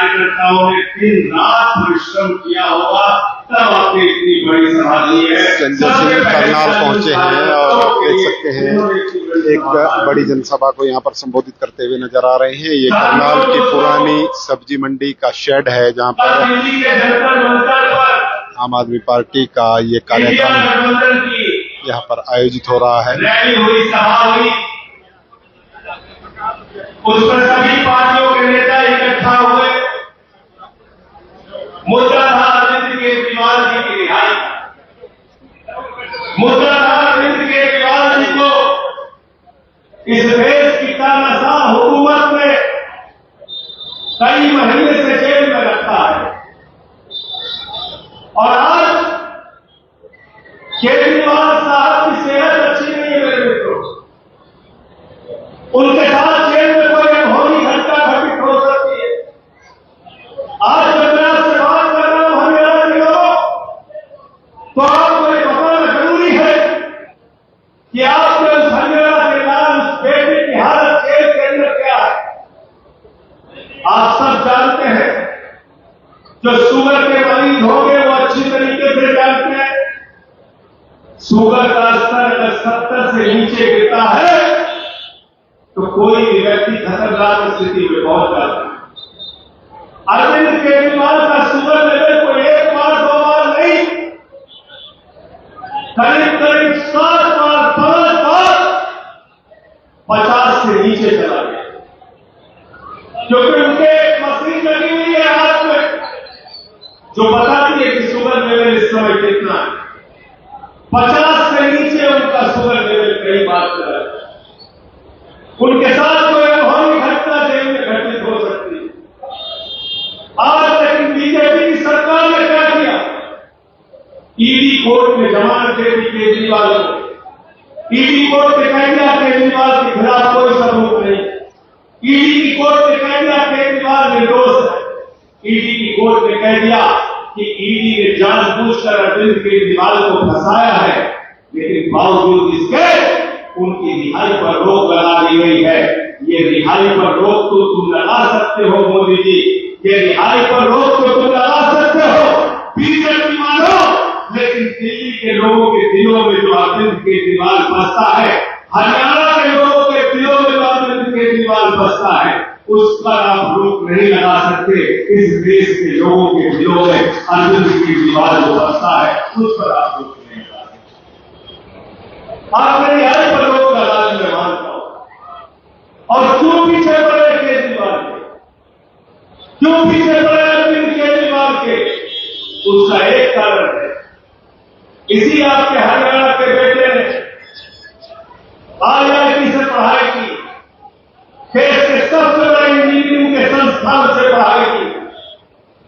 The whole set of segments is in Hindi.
कार्यकर्ताओं ने दिन रात परिश्रम किया होगा, तब आपने इतनी बड़ी सभा ली है। संजय सिंह करनाल पहुंचे हैं और देख सकते हैं एक बड़ी जनसभा को यहाँ पर संबोधित करते हुए नजर आ रहे हैं। ये करनाल की पुरानी सब्जी मंडी का शेड है जहाँ पर आम आदमी पार्टी का ये कार्यक्रम यहाँ पर आयोजित हो रहा है। उस पर सभी पार्टियों के नेता इकट्ठा हुए। मुद्दा था अरविंद केजरीवाल जी की रिहाई। मुद्दा था अरविंद केजरीवाल जी को इस देश की तानाशाह हुकूमत ने कई महीने से जेल में रखा है और आज केजरीवाल साहब की सेहत अच्छी नहीं है मेरे मित्रों। उनके साथ जेल में कोई अनहोनी घटना घटित हो सकती है। आज जब मैं आपसे बात कर रहा हूं हरियाणा के लोगों, तो आपको ये बताना जरूरी है कि आपने उस हरियाणा के नाम उस बेटे की हालत जेल के अंदर क्या है। आप सब जानते हैं, जो शुगर के मरीज होंगे वो अच्छी तरीके से जानते हैं, शुगर का स्तर अगर 70 से नीचे गिरता है तो कोई भी व्यक्ति खतरनाक स्थिति में पहुंच जाता है। अरविंद केजरीवाल का शुगर लेवल को 1 बार 2 बार नहीं, करीब करीब 7 बार 5 बार 50 से नीचे चला गया, क्योंकि उनके एक मशीन लगी हुई है हाथ में जो बताती है कि शुगर लेवल इस समय कितना है। 50 से नीचे उनका शुगर लेवल कई बार चला गया। उनके साथ कोई अनहोनी घटना जेल में घटित हो सकती है। आज लेकिन बीजेपी की सरकार ने क्या किया, ईडी कोर्ट में जमानत दे दी केजरीवाल को। ईडी कोर्ट ने कह दिया केजरीवाल के खिलाफ कोई सबूत नहीं। ईडी की कोर्ट ने कह दिया केजरीवाल निर्दोष है। ईडी की कोर्ट ने कह दिया कि ईडी ने जानबूझकर अरविंद केजरीवाल को फंसाया है, लेकिन बावजूद इसके उनकी रिहाई पर रोक लगा दी गई है। ये रिहाई पर रोक तो तुम लगा सकते हो मोदी जी, ये रिहाई पर रोक तो तुम लगा सकते हो बीजेपी वालों, लेकिन दिल्ली के लोगों के दिलों में जो अरविंद केजरीवाल बसता है, हरियाणा के लोगों के दिलों में जो अरविंद केजरीवाल बसता है, उस पर आप रोक नहीं लगा सकते। इस देश के लोगों के दिलों में अरविंद केजरीवाल जो बसता है उस पर आप रोक नहीं लगा सकते। आप रिहाई पर रोक लगाने में मानता हूं। और क्यों पीछे पड़े केजरीवाल के, क्यों पीछे पड़े अरविंद केजरीवाल के, उसका एक कारण है, इसी आपके हरियाणा के बेटे ने IIT से पढ़ाई की, देश के सबसे बड़े इंजीनियरिंग के संस्थान से पढ़ाई की,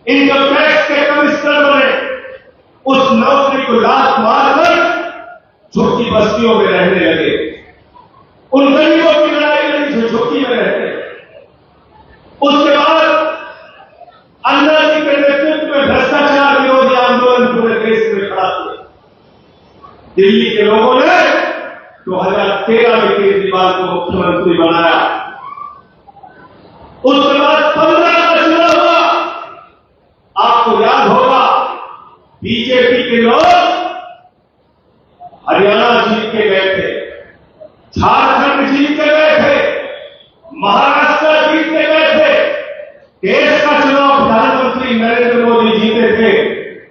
इनकम टैक्स के कमिश्नर बने, उस नौकरी को लात मारकर झुग्गी बस्तियों में रहने लगे। उन गरीबों की लड़ाई लड़ी जो झुग्गी में रहते हैं। उसके बाद अन्ना जी के नेतृत्व में भ्रष्टाचार विरोधी आंदोलन पूरे देश में खड़ा हुआ। दिल्ली के लोगों ने 2013 में केजरीवाल को मुख्यमंत्री बनाया। उसके बाद 15 का चुनाव हुआ। आपको याद होगा, बीजेपी के लोग हरियाणा जीत के गए थे, झारखंड जीत के गए थे, महाराष्ट्र जीत के गए थे, देश का चुनाव प्रधानमंत्री नरेंद्र मोदी जीते थे।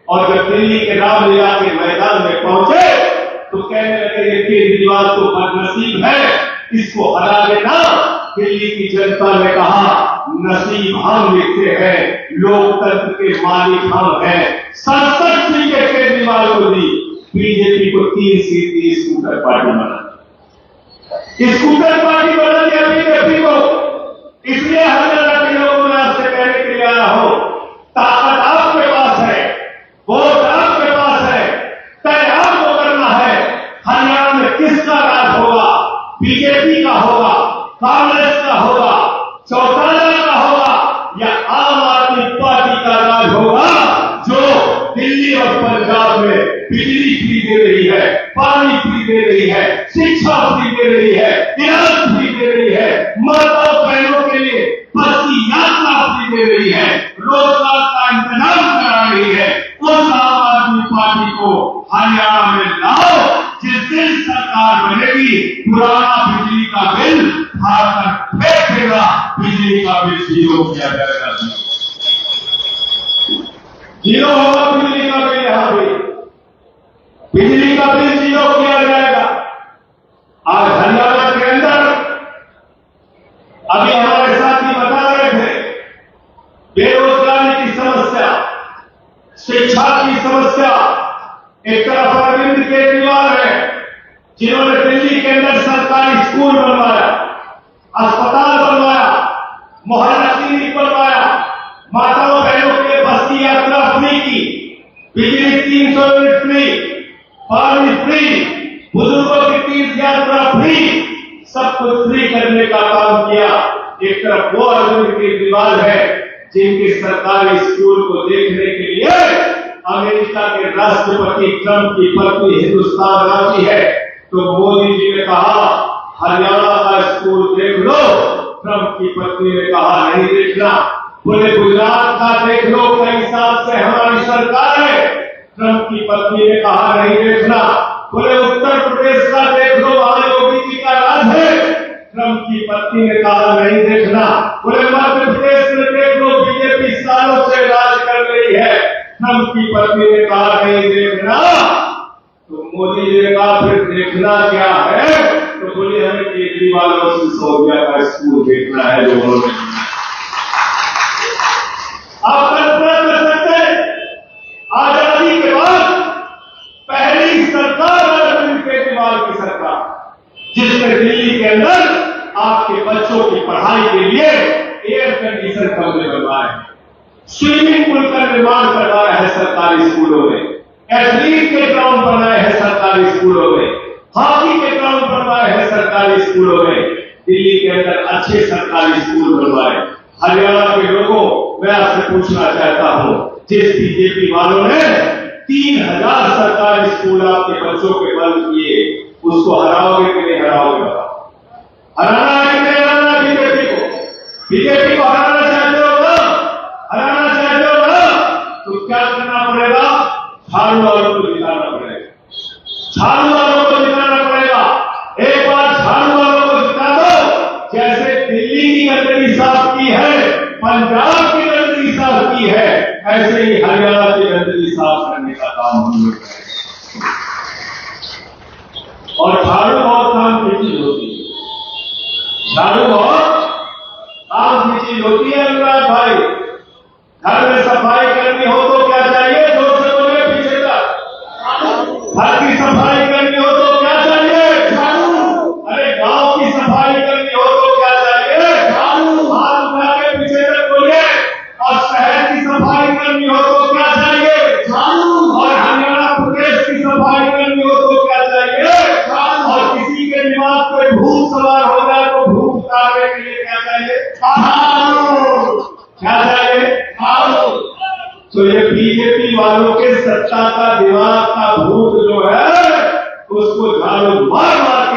और जब दिल्ली के रामलीला के मैदान में पहुंचे तो कहने लगे ये केजरीवाल तो बदनसीब है, इसको हरा देना। दिल्ली की जनता ने कहा नसीब हम लिखते हैं, लोकतंत्र के मालिक हम हैं। 67 सीटें केजरीवाल को दी, बीजेपी को 3 सीट दी, स्कूटर पार्टी बना दी। स्कूटर पार्टी बना दिया बीजेपी को। इसलिए हरियाणा के लोगों ने आपसे कहने के लिए आया हो, ताकत आपके पास है, वोट आपके पास है, तय आपको करना है। हरियाणा में किसका राज होगा, बीजेपी का होगा, कांग्रेस का होगा, चौटाला का होगा, या आम आदमी पार्टी का राज होगा, जो दिल्ली और पंजाब में बिजली फ्री दे रही है, पानी फ्री दे रही है, शिक्षा फ्री दे रही है, इलाज फ्री दे रही है, माता बहनों के लिए बस की यात्रा फ्री दे रही है, रोजगार का इंतजाम करा रही है, उस आम आदमी पार्टी को हरियाणा में लाओ। जिस दिन सरकार बनेगी पुराना बिजली का बिल भाकर फेंक देगा, बिजली का बिल जीरो किया जाएगा। जीरो होगा बिजली का बिल, यहां भी बिजली का बिल जीरो किया जाएगा। आज हरियाणा के अंदर अभी हमारे साथी बता रहे थे, बेरोजगारी की समस्या, शिक्षा की समस्या। एक तरफ अरविंद केजरीवाल है जिन्होंने दिल्ली के अंदर सरकारी स्कूल बनवाया, अस्पताल बनवाया, मोहल्ला क्लिनिक बनवाया, माताओं बहनों के लिए बस्ती यात्रा फ्री की, बिजली 300 यूनिट फ्री, पानी फ्री, बुजुर्गों की तीर्थ यात्रा फ्री, सब कुछ फ्री करने का काम किया। एक तरफ वो अरविंद केजरीवाल है जिनके सरकारी स्कूल को देखने के लिए अमेरिका के राष्ट्रपति ट्रंप की पत्नी हिंदुस्तान आती है, तो मोदी जी ने कहा हरियाणा का स्कूल देख लो, ट्रंप की पत्नी ने कहा नहीं देखना। बोले गुजरात का देख लो, कई साल से हमारी सरकार है, ट्रंप की पत्नी ने कहा नहीं देखना। बोले उत्तर प्रदेश का देख लो, वहां योगी जी का राज है, ट्रंप की पत्नी ने कहा नहीं देखना। बोले मध्य प्रदेश में देख लो, बीजेपी सालों से राज कर रही है, ट्रंप की पत्नी ने कहा नहीं देखना। तो मोदी जी ने कहा फिर देखना क्या है? तो बोले हमें केजरीवाल और सिसोदिया का स्कूल देखना है जो उन्होंने। आप कल्पना कर सकते आजादी के बाद पहली सरकार अरविंद केजरीवाल की सरकार, जिसने दिल्ली के अंदर आपके बच्चों की पढ़ाई के लिए एयर कंडीशन कमरे बनवाए, स्विमिंग पूल का निर्माण करवाया है सरकारी स्कूलों में, एथलीट के ग्राउंड बनाए हैं सरकारी स्कूलों में, हॉकी के ग्राउंड बनवाए हैं सरकारी स्कूलों में, दिल्ली के अंदर अच्छे सरकारी स्कूल बनवाए। हरियाणा के लोगों, मैं आपसे पूछना चाहता हूं, जिस बीजेपी वालों ने 3000 सरकारी स्कूल आपके बच्चों के बंद किए, उसको हराओगे कि नहीं हराओगे? हराना है कि नहीं हराना बीजेपी को? बीजेपी को हराना चाहते हो ना? हराना चाहते हो ना? तो क्या करना पड़ेगा? झाड़ू वालों को जिताना पड़ेगा, झाड़ू वालों को जिताना पड़ेगा। एक बार झाड़ू वालों को जिता दो, जैसे दिल्ली की गंदगी साफ की है, पंजाब की गंदगी साफ की है, ऐसे ही हरियाणा की गंदगी साफ करने का काम हम लोग करें। और झाड़ू बहुत काम की चीज होती है, झाड़ू बहुत काम की चीज होती है। अनुराग भाई, घर में सफाई करनी हो तो क्या चाहिए? जोर से बोले पीछे तक। घर की सफाई करनी हो तो क्या चाहिए? झाड़ू। अरे गांव की सफाई करनी हो तो क्या चाहिए? झाड़ू। हाथ उठा के पीछे तक बोलिए। और शहर की सफाई करनी हो तो क्या चाहिए? झाड़ू। और हरियाणा प्रदेश की सफाई करनी हो तो क्या चाहिए? झाड़ू। और किसी के दिमाग पे भूत सवार हो जाए तो भूत उतारने के लिए क्या चाहिए? झाड़ू। क्या चाहिए? झाड़ू। तो ये बीजेपी वालों के सत्ता का दिमाग का भूत जो है, उसको झाड़ू मार मार